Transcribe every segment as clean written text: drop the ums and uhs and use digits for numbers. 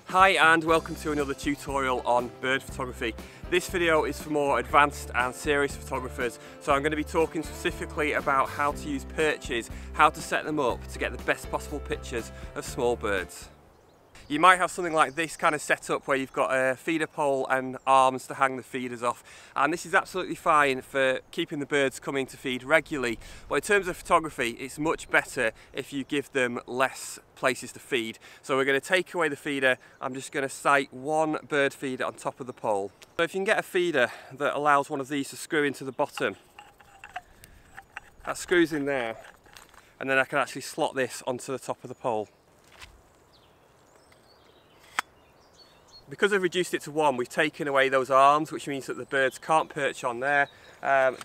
Hi and welcome to another tutorial on bird photography. This video is for more advanced and serious photographers, so I'm going to be talking specifically about how to use perches, how to set them up to get the best possible pictures of small birds. You might have something like this kind of set up where you've got a feeder pole and arms to hang the feeders off, and this is absolutely fine for keeping the birds coming to feed regularly, but in terms of photography it's much better if you give them less places to feed. So we're going to take away the feeder. I'm just going to sight one bird feeder on top of the pole. So if you can get a feeder that allows one of these to screw into the bottom, that screws in there, and then I can actually slot this onto the top of the pole. Because I've reduced it to one, we've taken away those arms, which means that the birds can't perch on there.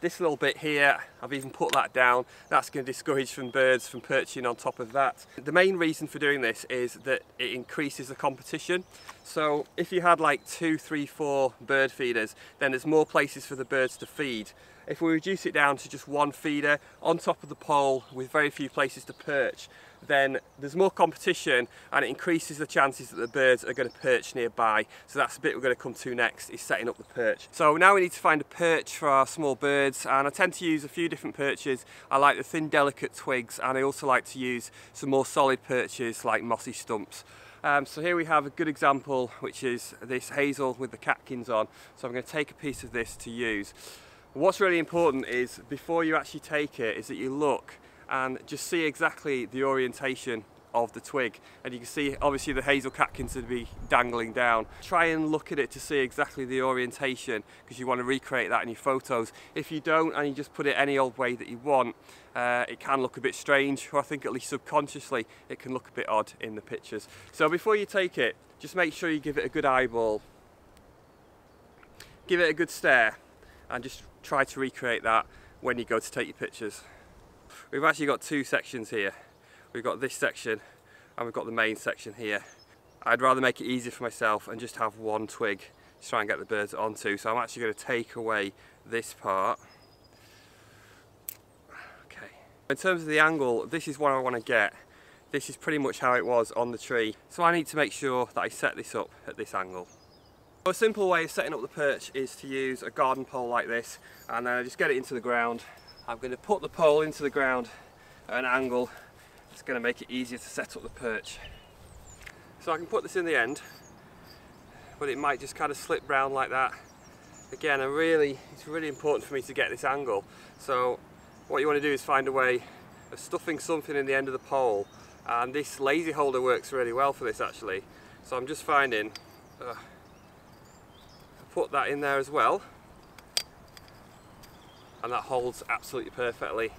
This little bit here, I've even put that down. That's going to discourage from birds from perching on top of that. The main reason for doing this is that it increases the competition. So if you had like 2, 3, 4 bird feeders, then there's more places for the birds to feed. If we reduce it down to just one feeder on top of the pole with very few places to perch, then there's more competition and it increases the chances that the birds are going to perch nearby. So that's the bit we're going to come to next, is setting up the perch. So now we need to find a perch for our small birds, and I tend to use a few different perches. I like the thin delicate twigs, and I also like to use some more solid perches like mossy stumps. So here we have a good example, which is this hazel with the catkins on. So I'm going to take a piece of this to use. What's really important is, before you actually take it, is that you look and just see exactly the orientation of the twig, and you can see obviously the hazel catkins would be dangling down. Try and look at it to see exactly the orientation, because you want to recreate that in your photos. If you don't and you just put it any old way that you want, it can look a bit strange, or I think at least subconsciously it can look a bit odd in the pictures. So before you take it, just make sure you give it a good eyeball, give it a good stare, and just try to recreate that when you go to take your pictures. We've actually got two sections here. We've got this section and we've got the main section here. I'd rather make it easier for myself and just have one twig to try and get the birds onto. So I'm actually going to take away this part. Okay. In terms of the angle, this is what I want to get. This is pretty much how it was on the tree. So I need to make sure that I set this up at this angle. A simple way of setting up the perch is to use a garden pole like this, and then I just get it into the ground. I'm going to put the pole into the ground at an angle. It's going to make it easier to set up the perch. So I can put this in the end, but it might just kind of slip round like that. Again, it's really important for me to get this angle. So what you want to do is find a way of stuffing something in the end of the pole, and this lazy holder works really well for this actually. So I'm just finding put that in there as well, and that holds absolutely perfectly.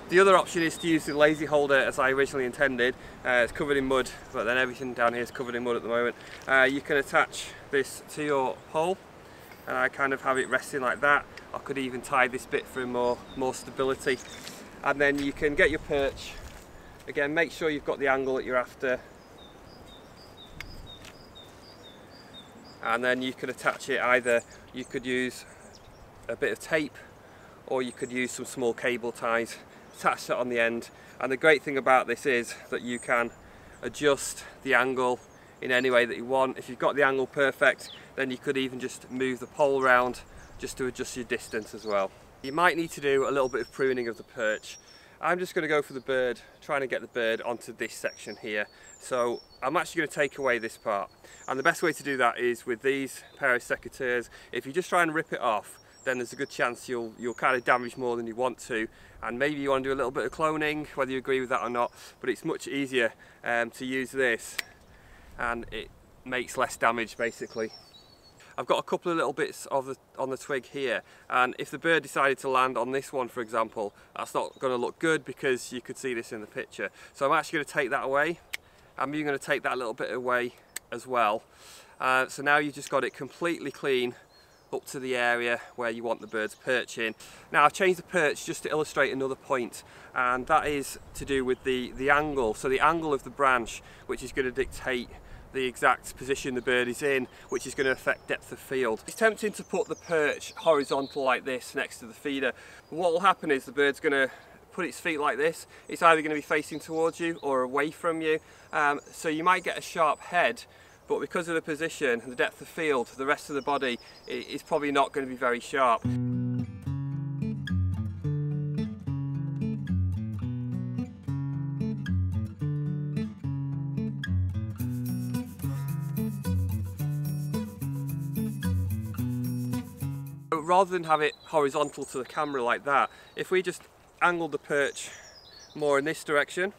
The other option is to use the lazy holder as I originally intended. It's covered in mud, but then everything down here is covered in mud at the moment. You can attach this to your pole, and I kind of have it resting like that. I could even tie this bit for more stability, and then you can get your perch. Again, make sure you've got the angle that you're after, and then you could attach it. Either you could use a bit of tape, or you could use some small cable ties, attach that on the end. And the great thing about this is that you can adjust the angle in any way that you want. If you've got the angle perfect, then you could even just move the pole around just to adjust your distance as well. You might need to do a little bit of pruning of the perch. I'm just going to go for the bird, trying to get the bird onto this section here. So I'm actually going to take away this part, and the best way to do that is with these pair of secateurs. If you just try and rip it off, then there's a good chance you'll kind of damage more than you want to, and maybe you want to do a little bit of cloning, whether you agree with that or not. But it's much easier to use this, and it makes less damage basically. I've got a couple of little bits on the twig here, and if the bird decided to land on this one, for example, that's not going to look good because you could see this in the picture. So I'm actually going to take that away. I'm even going to take that little bit away as well. So now you've just got it completely clean up to the area where you want the birds perching. Now I've changed the perch just to illustrate another point, and that is to do with the angle. So the angle of the branch, which is going to dictate the exact position the bird is in, which is going to affect depth of field. It's tempting to put the perch horizontal like this next to the feeder. What will happen is the bird's going to put its feet like this, it's either going to be facing towards you or away from you. So you might get a sharp head, but because of the position and the depth of field, the rest of the body is probably not going to be very sharp. Rather than have it horizontal to the camera like that, if we just angle the perch more in this direction,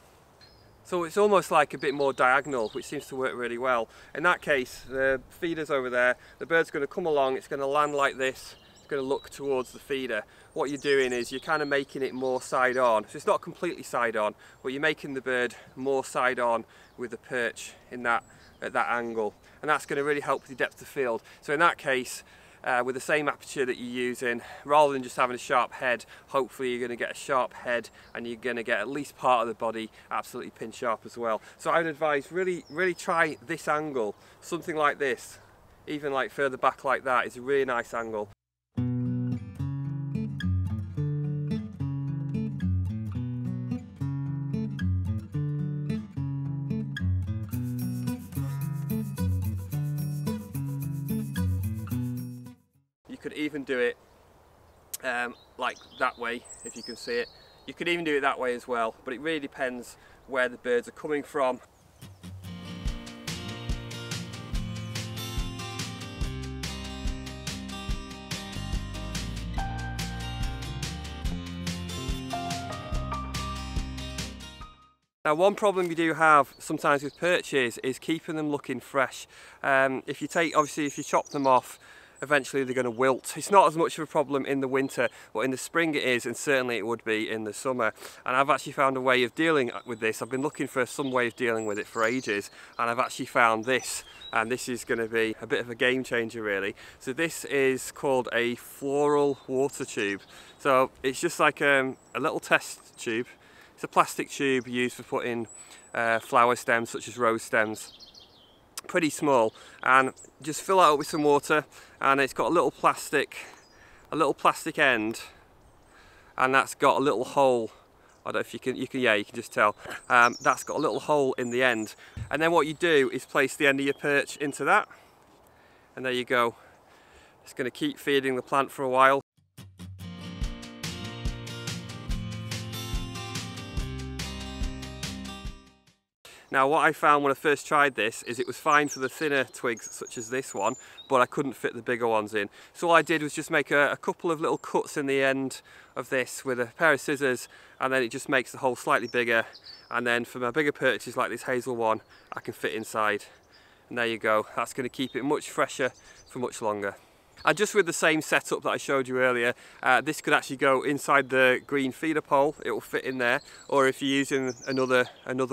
so it's almost like a bit more diagonal, which seems to work really well. In that case, the feeder's over there, the bird's going to come along, it's going to land like this, it's going to look towards the feeder. What you're doing is you're kind of making it more side on, so it's not completely side on, but you're making the bird more side on with the perch in at that angle, and that's going to really help with the depth of field. So in that case, with the same aperture that you're using, rather than just having a sharp head, hopefully you're going to get a sharp head and you're going to get at least part of the body absolutely pin sharp as well. So I would advise really try this angle, something like this, even like further back like that is a really nice angle. You could even do it like that way, if you can see it. You could even do it that way as well, but it really depends where the birds are coming from. Now, one problem you do have sometimes with perches is keeping them looking fresh. If you chop them off, eventually they're going to wilt. It's not as much of a problem in the winter, but in the spring it is, and certainly it would be in the summer. And I've actually found a way of dealing with this. I've been looking for some way of dealing with it for ages, and I've actually found this, and this is going to be a bit of a game changer really. So this is called a floral water tube. So it's just like a little test tube. It's a plastic tube used for putting flower stems such as rose stems. Pretty small, and just fill it up with some water, and it's got a little plastic end, and that's got a little hole. I don't know if you can just tell. That's got a little hole in the end, and then what you do is place the end of your perch into that, and there you go. It's going to keep feeding the plant for a while. Now, what I found when I first tried this is it was fine for the thinner twigs such as this one, but I couldn't fit the bigger ones in. So all I did was just make a couple of little cuts in the end of this with a pair of scissors, and then it just makes the hole slightly bigger, and then for my bigger perches like this hazel one, I can fit inside. And there you go, that's going to keep it much fresher for much longer. And just with the same setup that I showed you earlier, this could actually go inside the green feeder pole, it will fit in there, or if you're using another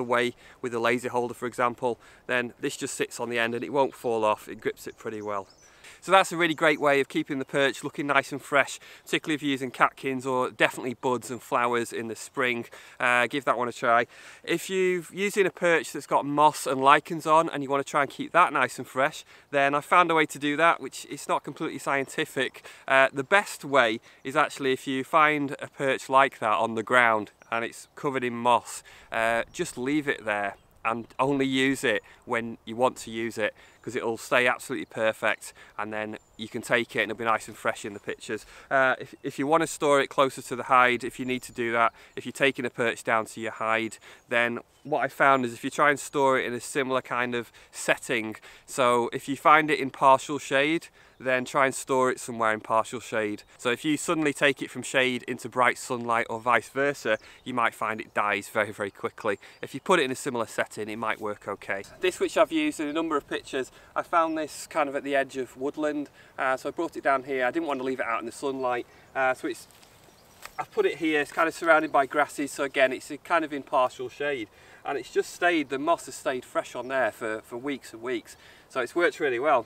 way with a laser holder for example, then this just sits on the end and it won't fall off, it grips it pretty well. So that's a really great way of keeping the perch looking nice and fresh, particularly if you're using catkins or definitely buds and flowers in the spring. Give that one a try. If you're using a perch that's got moss and lichens on and you want to try and keep that nice and fresh, then I found a way to do that, which is not completely scientific. The best way is actually if you find a perch like that on the ground and it's covered in moss, just leave it there and only use it when you want to use it, because it'll stay absolutely perfect, and then you can take it and it'll be nice and fresh in the pictures. If you want to store it closer to the hide, if you need to do that, if you're taking a perch down to your hide, then what I found is if you try and store it in a similar kind of setting, so if you find it in partial shade, then try and store it somewhere in partial shade. So if you suddenly take it from shade into bright sunlight or vice versa, you might find it dies very quickly. If you put it in a similar setting, it might work okay. This, which I've used in a number of pictures, I found this kind of at the edge of woodland, so I brought it down here. I didn't want to leave it out in the sunlight, so I've put it here. It's kind of surrounded by grasses, so again it's kind of in partial shade, and it's just stayed, the moss has stayed fresh on there for weeks and weeks, so it's worked really well.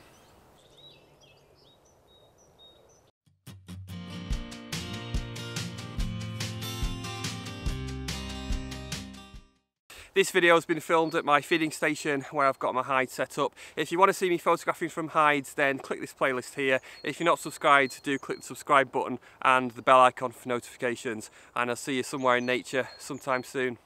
This video has been filmed at my feeding station where I've got my hides set up. If you want to see me photographing from hides, then click this playlist here. If you're not subscribed, do click the subscribe button and the bell icon for notifications, and I'll see you somewhere in nature sometime soon.